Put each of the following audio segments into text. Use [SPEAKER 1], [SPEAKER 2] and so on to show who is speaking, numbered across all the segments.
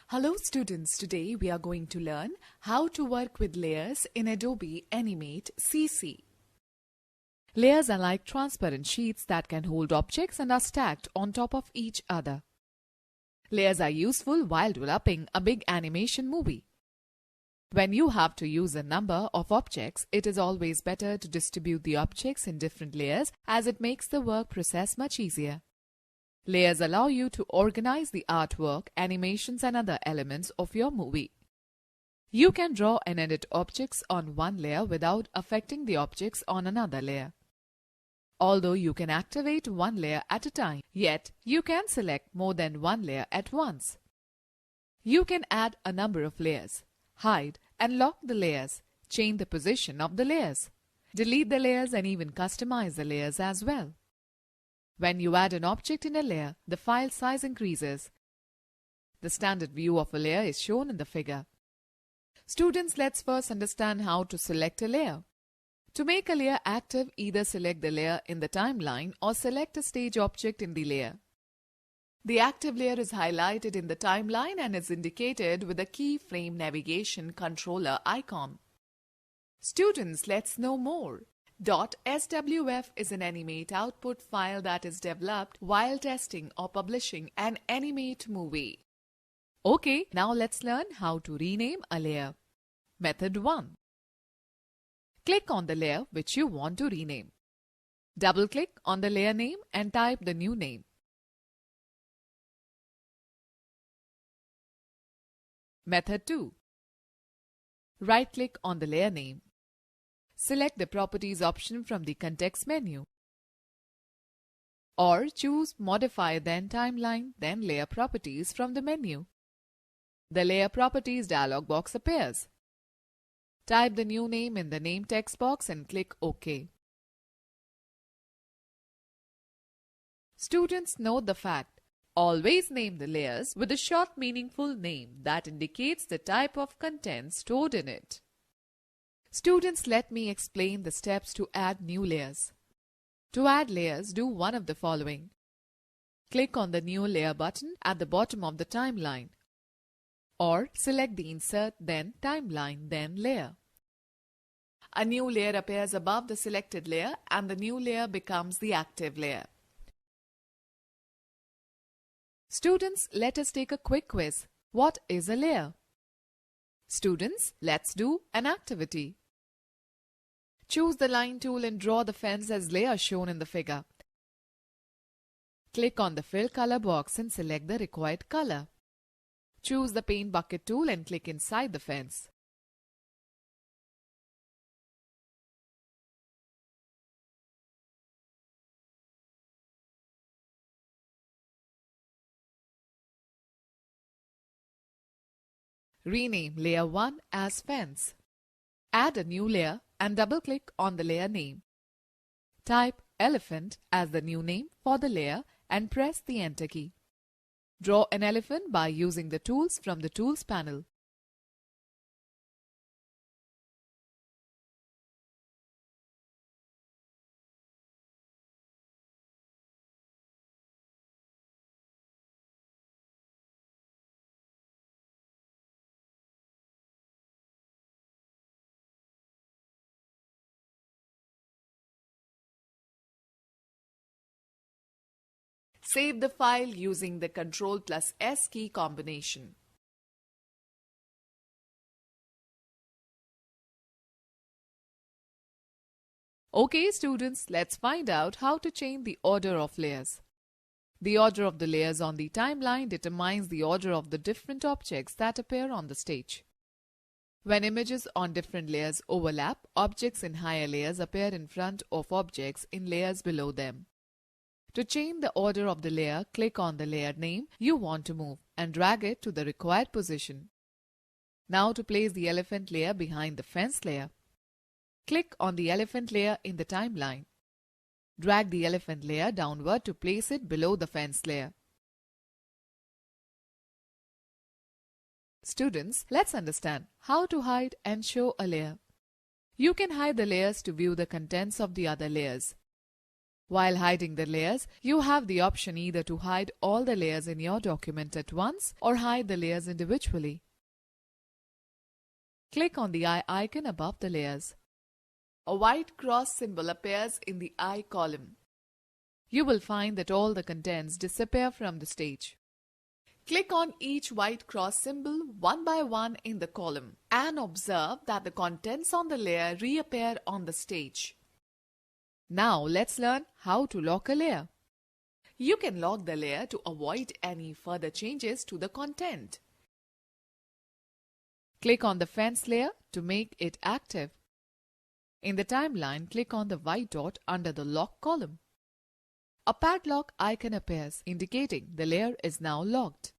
[SPEAKER 1] Hello students, today we are going to learn how to work with layers in Adobe Animate CC. Layers are like transparent sheets that can hold objects and are stacked on top of each other. Layers are useful while developing a big animation movie. When you have to use a number of objects, it is always better to distribute the objects in different layers as it makes the work process much easier. Layers allow you to organize the artwork, animations and other elements of your movie. You can draw and edit objects on one layer without affecting the objects on another layer. Although you can activate one layer at a time, yet you can select more than one layer at once. You can add a number of layers, hide and lock the layers, change the position of the layers, delete the layers and even customize the layers as well. When you add an object in a layer, the file size increases. The standard view of a layer is shown in the figure. Students, let's first understand how to select a layer. To make a layer active, either select the layer in the timeline or select a stage object in the layer. The active layer is highlighted in the timeline and is indicated with a keyframe navigation controller icon. Students, let's know more. .swf is an animate output file that is developed while testing or publishing an animate movie. Okay, now let's learn how to rename a layer. Method 1. Click on the layer which you want to rename. Double-click on the layer name and type the new name. Method 2. Right-click on the layer name. Select the Properties option from the context menu. Or choose Modify then Timeline then Layer Properties from the menu. The Layer Properties dialog box appears. Type the new name in the name text box and click OK. Students, note the fact: always name the layers with a short meaningful name that indicates the type of content stored in it. Students, let me explain the steps to add new layers. To add layers, do one of the following. Click on the New Layer button at the bottom of the timeline. Or select the Insert then Timeline then Layer. A new layer appears above the selected layer and the new layer becomes the active layer. Students, let us take a quick quiz. What is a layer? Students, let's do an activity. Choose the line tool and draw the fence as layer shown in the figure. Click on the Fill Color box and select the required color. Choose the Paint Bucket tool and click inside the fence. Rename Layer 1 as Fence. Add a new layer and double-click on the layer name. Type Elephant as the new name for the layer and press the Enter key. Draw an elephant by using the tools from the Tools panel. Save the file using the Ctrl+S key combination. Okay students, let's find out how to change the order of layers. The order of the layers on the timeline determines the order of the different objects that appear on the stage. When images on different layers overlap, objects in higher layers appear in front of objects in layers below them. To change the order of the layer, click on the layer name you want to move and drag it to the required position. Now to place the elephant layer behind the fence layer. Click on the elephant layer in the timeline. Drag the elephant layer downward to place it below the fence layer. Students, let's understand how to hide and show a layer. You can hide the layers to view the contents of the other layers. While hiding the layers, you have the option either to hide all the layers in your document at once or hide the layers individually. Click on the eye icon above the layers. A white cross symbol appears in the eye column. You will find that all the contents disappear from the stage. Click on each white cross symbol one by one in the column and observe that the contents on the layer reappear on the stage. Now let's learn how to lock a layer. You can lock the layer to avoid any further changes to the content. Click on the fence layer to make it active. In the timeline, click on the white dot under the lock column. A padlock icon appears, indicating the layer is now locked.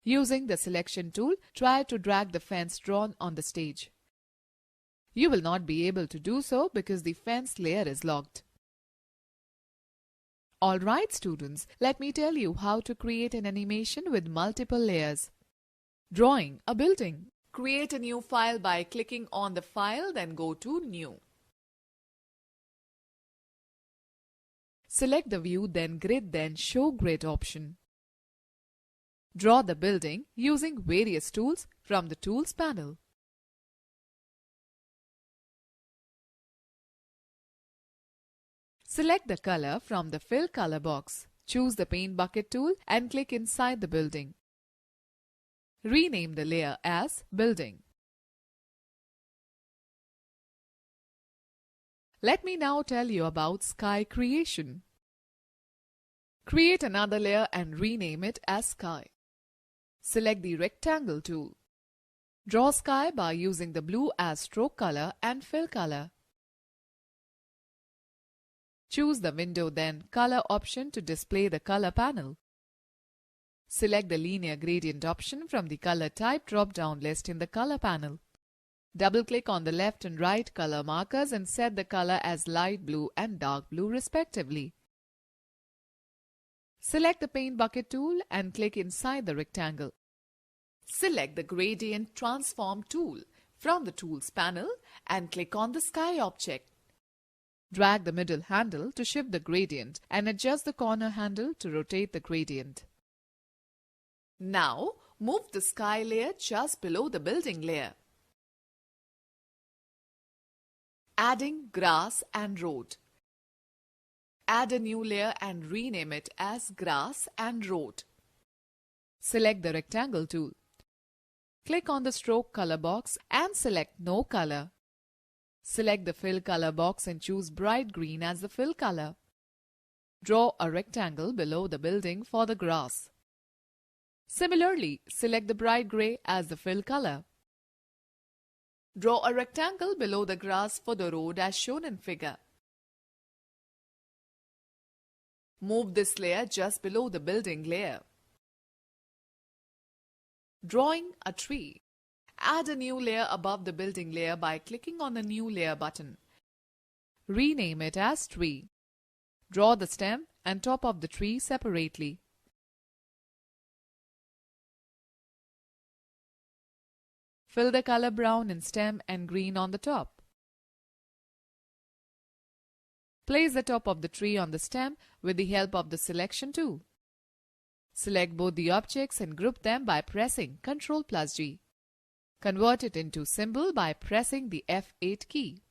[SPEAKER 1] Using the selection tool, try to drag the fence drawn on the stage. You will not be able to do so because the fence layer is locked. Alright students, let me tell you how to create an animation with multiple layers. Drawing a building. Create a new file by clicking on the file, then go to New. Select the View, then Grid, then Show Grid option. Draw the building using various tools from the Tools panel. Select the color from the Fill Color box. Choose the Paint Bucket tool and click inside the building. Rename the layer as Building. Let me now tell you about sky creation. Create another layer and rename it as Sky. Select the Rectangle tool. Draw sky by using the blue as stroke color and fill color. Choose the Window then Color option to display the color panel. Select the Linear Gradient option from the Color Type drop-down list in the Color panel. Double-click on the left and right color markers and set the color as light blue and dark blue respectively. Select the Paint Bucket tool and click inside the rectangle. Select the Gradient Transform tool from the Tools panel and click on the Sky object. Drag the middle handle to shift the gradient and adjust the corner handle to rotate the gradient. Now, move the sky layer just below the building layer. Adding grass and road. Add a new layer and rename it as Grass and Road. Select the Rectangle tool. Click on the Stroke Color box and select No Color. Select the Fill Color box and choose Bright Green as the fill color. Draw a rectangle below the building for the grass. Similarly, select the Bright Gray as the fill color. Draw a rectangle below the grass for the road as shown in figure. Move this layer just below the building layer. Drawing a tree. Add a new layer above the building layer by clicking on the New Layer button. Rename it as Tree. Draw the stem and top of the tree separately. Fill the color brown in stem and green on the top. Place the top of the tree on the stem with the help of the Selection tool. Select both the objects and group them by pressing Ctrl+G. Convert it into symbol by pressing the F8 key.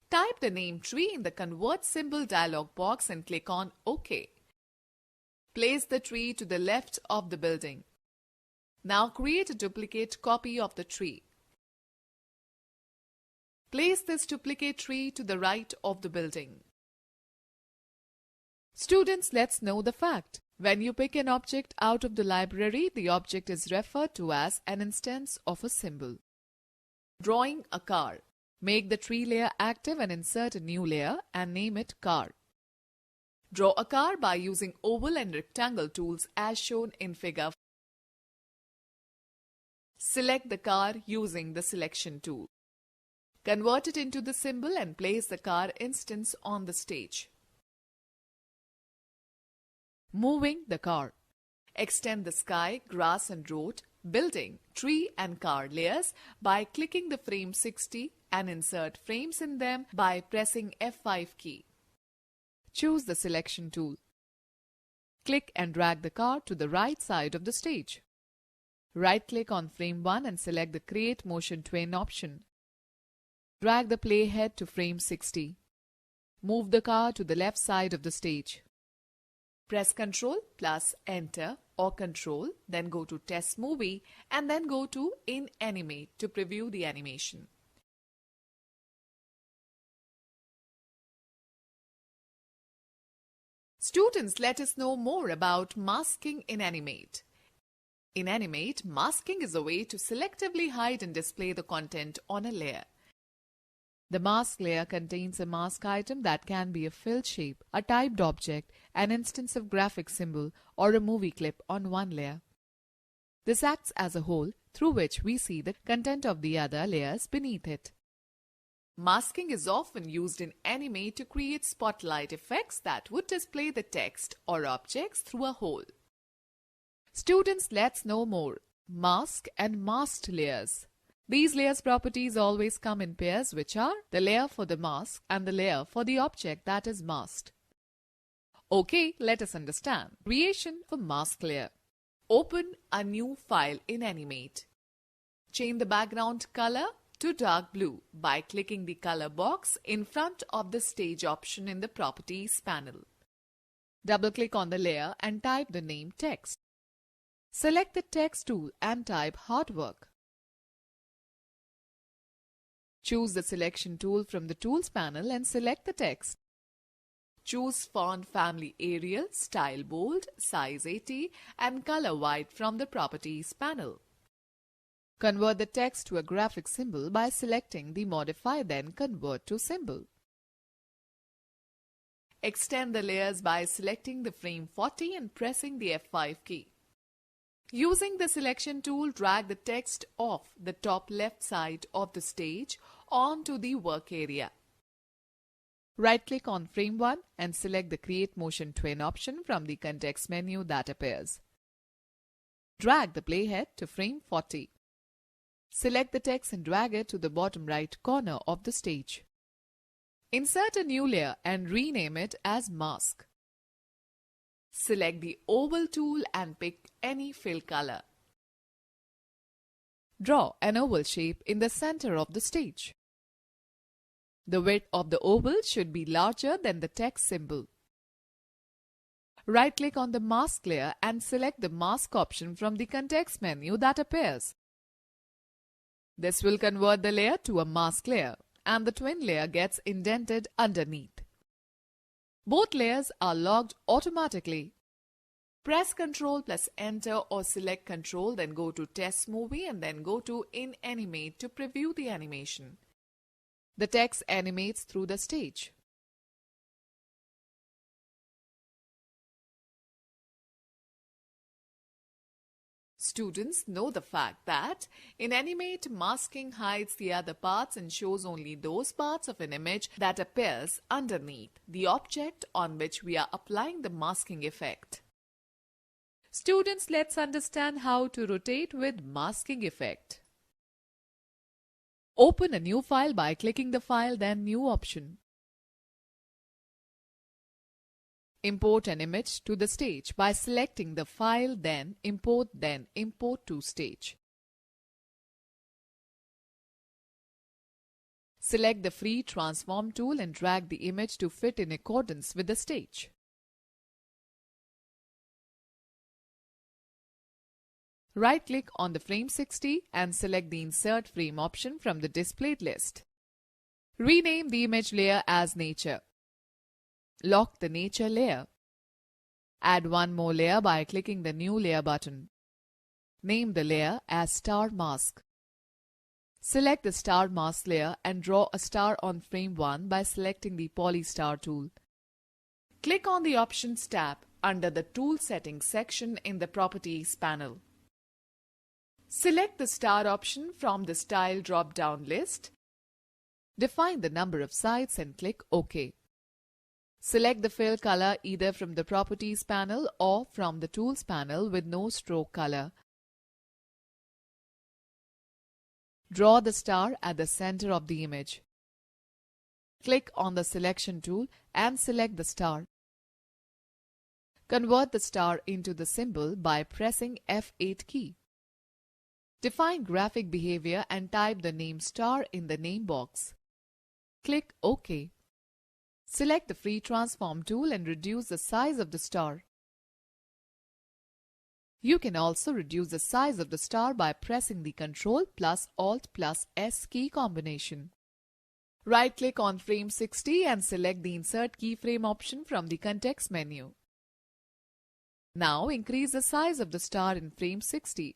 [SPEAKER 1] Type the name Tree in the Convert Symbol dialog box and click on OK. Place the tree to the left of the building. Now create a duplicate copy of the tree. Place this duplicate tree to the right of the building. Students, let's know the fact. When you pick an object out of the library, the object is referred to as an instance of a symbol. Drawing a car. Make the tree layer active and insert a new layer and name it Car. Draw a car by using oval and rectangle tools as shown in figure. Select the car using the Selection tool. Convert it into the symbol and place the car instance on the stage. Moving the car. Extend the sky, grass and road, building, tree and car layers by clicking the frame 60 and insert frames in them by pressing F5 key. Choose the selection tool. Click and drag the car to the right side of the stage. Right-click on frame 1 and select the Create Motion Twin option. Drag the playhead to frame 60. Move the car to the left side of the stage. Press Ctrl plus Enter or Ctrl, then go to Test Movie and then go to Animate to preview the animation. Students, let us know more about masking in Animate. In Animate, masking is a way to selectively hide and display the content on a layer. The mask layer contains a mask item that can be a filled shape, a typed object, an instance of graphic symbol, or a movie clip on one layer. This acts as a hole through which we see the content of the other layers beneath it. Masking is often used in Animate to create spotlight effects that would display the text or objects through a hole. Students, let's know more. Mask and masked layers. These layers properties always come in pairs, which are the layer for the mask and the layer for the object that is masked. Okay, let us understand. Creation for mask layer. Open a new file in Animate. Change the background color to dark blue by clicking the color box in front of the stage option in the Properties panel. Double-click on the layer and type the name text. Select the Text tool and type Hard Work. Choose the Selection tool from the Tools panel and select the text. Choose Font Family Arial, Style Bold, Size 80 and Color White from the Properties panel. Convert the text to a graphic symbol by selecting the Modify then Convert to Symbol. Extend the layers by selecting the frame 40 and pressing the F5 key. Using the Selection tool, drag the text off the top left side of the stage onto the work area. Right-click on frame 1 and select the Create Motion Twin option from the context menu that appears. Drag the playhead to frame 40. Select the text and drag it to the bottom right corner of the stage. Insert a new layer and rename it as Mask. Select the Oval tool and pick any fill color. Draw an oval shape in the center of the stage. The width of the oval should be larger than the text symbol. Right-click on the mask layer and select the mask option from the context menu that appears. This will convert the layer to a mask layer and the twin layer gets indented underneath. Both layers are locked automatically. Press Ctrl plus Enter or select Ctrl, then go to Test Movie and then go to Animate to preview the animation. The text animates through the stage. Students, know the fact that in Animate, masking hides the other parts and shows only those parts of an image that appears underneath the object on which we are applying the masking effect. Students, let's understand how to rotate with masking effect. Open a new file by clicking the File then New option. Import an image to the stage by selecting the File then Import to Stage. Select the Free Transform tool and drag the image to fit in accordance with the stage. Right-click on the frame 60 and select the Insert Frame option from the displayed list. Rename the image layer as Nature. Lock the Nature layer. Add one more layer by clicking the New Layer button. Name the layer as Star Mask. Select the Star Mask layer and draw a star on frame 1 by selecting the Polystar tool. Click on the Options tab under the Tool Settings section in the Properties panel. Select the star option from the Style drop-down list. Define the number of sides and click OK. Select the fill color either from the Properties panel or from the Tools panel with no stroke color. Draw the star at the center of the image. Click on the selection tool and select the star. Convert the star into the symbol by pressing F8 key. Define graphic behavior and type the name star in the name box. Click OK. Select the free transform tool and reduce the size of the star. You can also reduce the size of the star by pressing the Ctrl plus Alt plus S key combination. Right-click on frame 60 and select the Insert Keyframe option from the context menu. Now increase the size of the star in frame 60.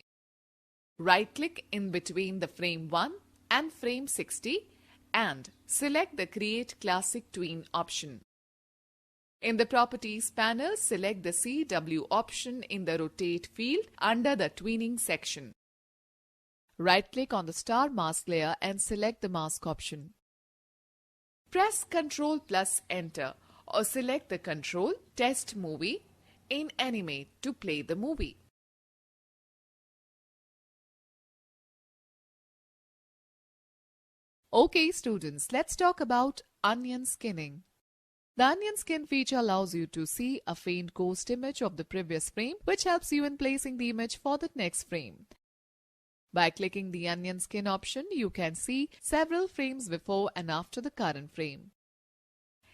[SPEAKER 1] Right-click in between the frame 1 and frame 60 and select the Create Classic Tween option. In the Properties panel, select the CW option in the Rotate field under the Tweening section. Right-click on the star mask layer and select the Mask option. Press Ctrl plus Enter or select the Ctrl Test Movie in Animate to play the movie. Okay students, let's talk about onion skinning. The onion skin feature allows you to see a faint ghost image of the previous frame, which helps you in placing the image for the next frame. By clicking the onion skin option, you can see several frames before and after the current frame.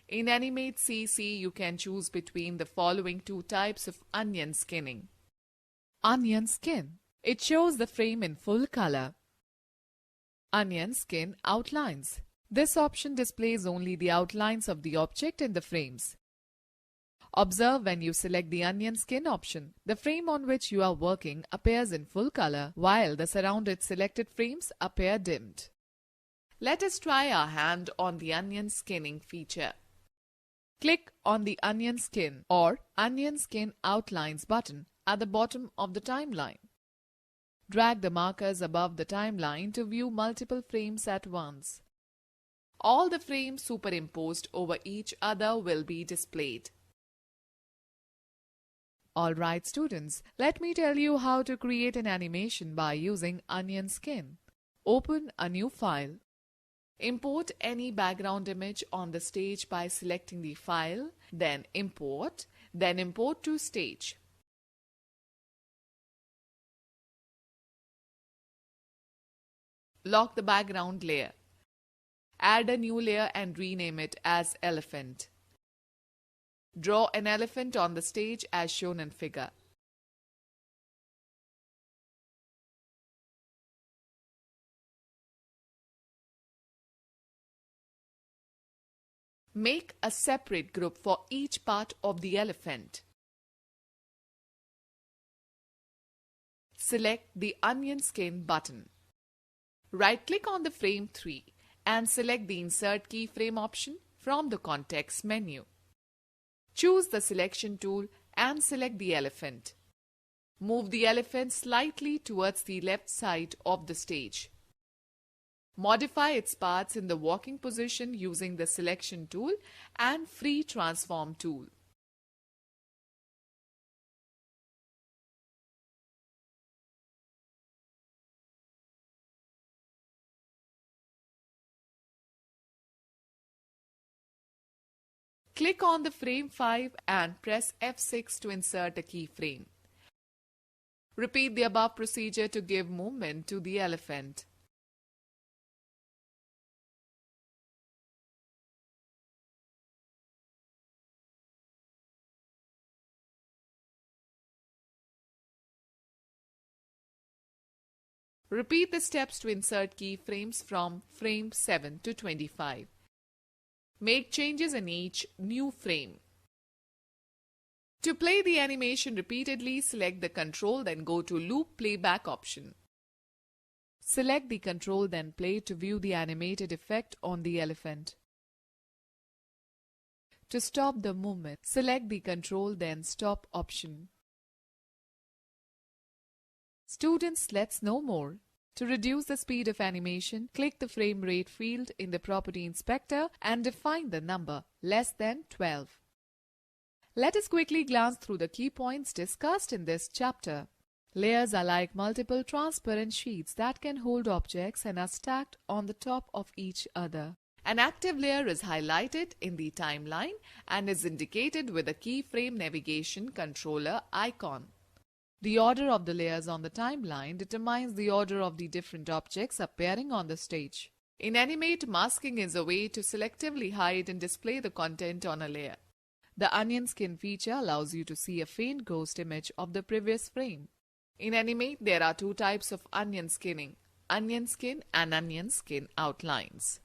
[SPEAKER 1] In Animate CC, you can choose between the following two types of onion skinning. Onion skin. It shows the frame in full color. Onion skin outlines. This option displays only the outlines of the object in the frames. Observe when you select the onion skin option, the frame on which you are working appears in full color while the surrounded selected frames appear dimmed. Let us try our hand on the onion skinning feature. Click on the onion skin or onion skin outlines button at the bottom of the timeline. Drag the markers above the timeline to view multiple frames at once. All the frames superimposed over each other will be displayed. Alright students, let me tell you how to create an animation by using onion skin. Open a new file. Import any background image on the stage by selecting the file, then import to stage. Lock the background layer. Add a new layer and rename it as elephant. Draw an elephant on the stage as shown in figure. Make a separate group for each part of the elephant. Select the onion skin button. Right-click on the frame 3 and select the Insert Keyframe option from the context menu. Choose the selection tool and select the elephant. Move the elephant slightly towards the left side of the stage. Modify its parts in the walking position using the selection tool and free transform tool. Click on the frame 5 and press F6 to insert a keyframe. Repeat the above procedure to give movement to the elephant. Repeat the steps to insert keyframes from frame 7 to 25. Make changes in each new frame. To play the animation repeatedly, select the Control then go to Loop Playback option. Select the Control then Play to view the animated effect on the elephant. To stop the movement, select the Control then Stop option. Students, let's know more. To reduce the speed of animation, click the frame rate field in the Property Inspector and define the number less than 12. Let us quickly glance through the key points discussed in this chapter. Layers are like multiple transparent sheets that can hold objects and are stacked on the top of each other. An active layer is highlighted in the timeline and is indicated with a keyframe navigation controller icon. The order of the layers on the timeline determines the order of the different objects appearing on the stage. In Animate, masking is a way to selectively hide and display the content on a layer. The onion skin feature allows you to see a faint ghost image of the previous frame. In Animate, there are two types of onion skinning: onion skin and onion skin outlines.